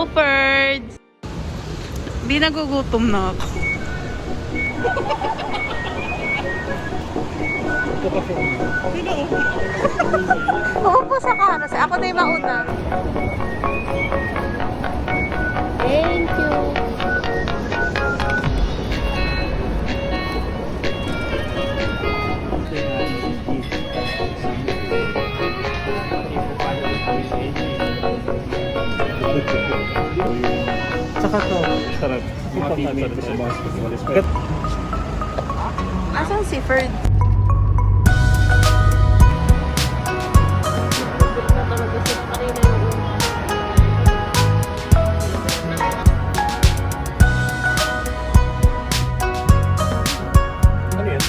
Go birds! Di nagugutom na ako. Uupo sa karas. Ako na yung mauna. Thank you. Saka to. Sarap. Mga teammate ko sa basketball. Asan si Ferd? Ano yan?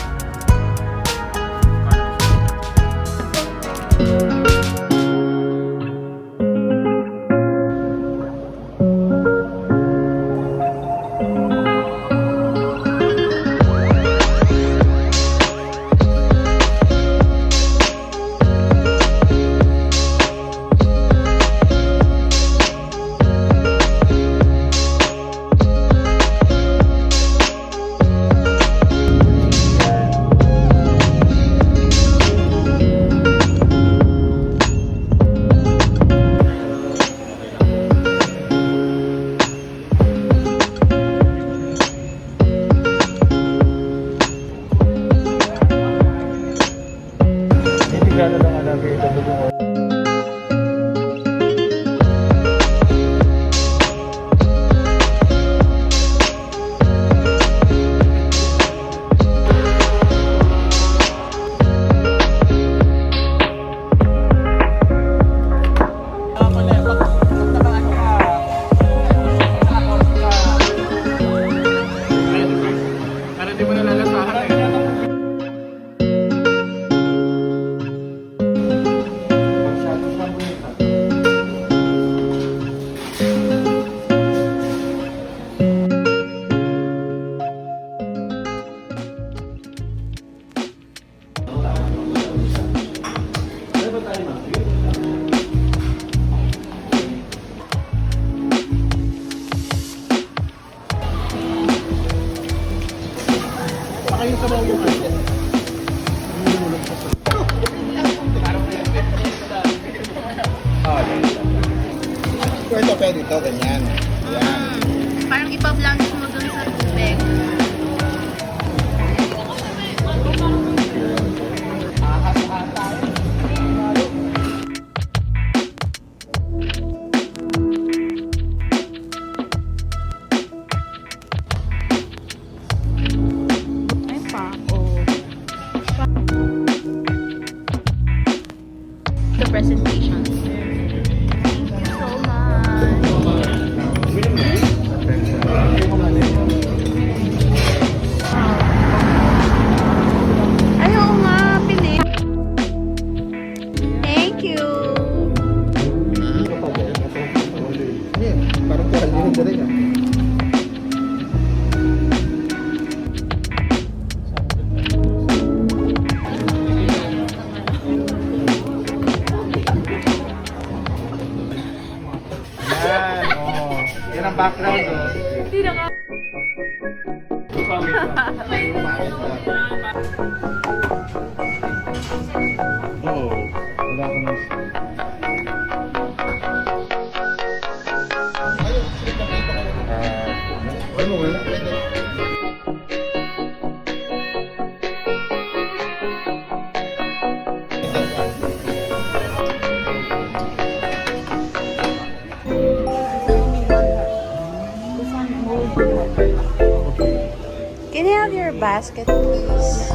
Gano'n lang alam ito doon. Para di mo nalalasahan eh. Kayo sa mga yung item. Ito pwede ito, ganyan. Ayan. Parang ipa-blanch mo dun sa tubig. Ay pa. The presentation. Thank you so much. Ay, oo nga, pili. Thank you. Ayan, parang kuhan din yung dali ah. Yan, oh. Yan ang background, oh. Hindi na ka. Oo. Wala ko na. Ano, wala. Can I have your basket, please?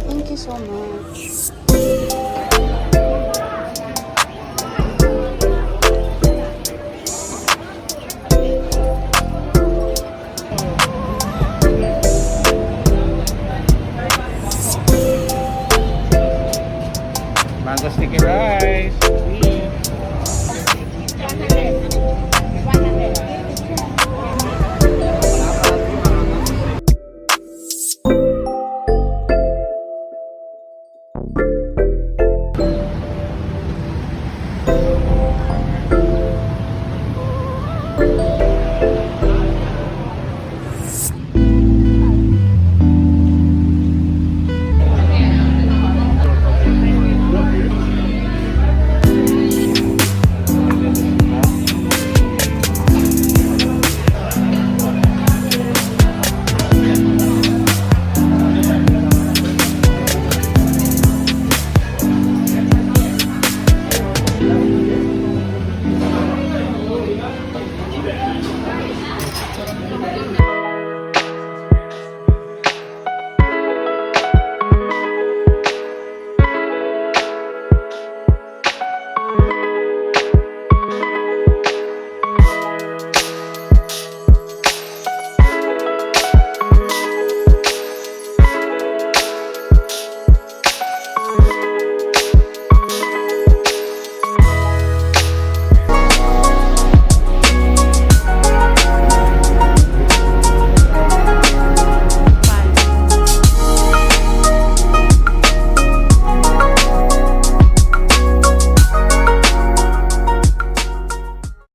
Thank you so much. Mango sticky rice.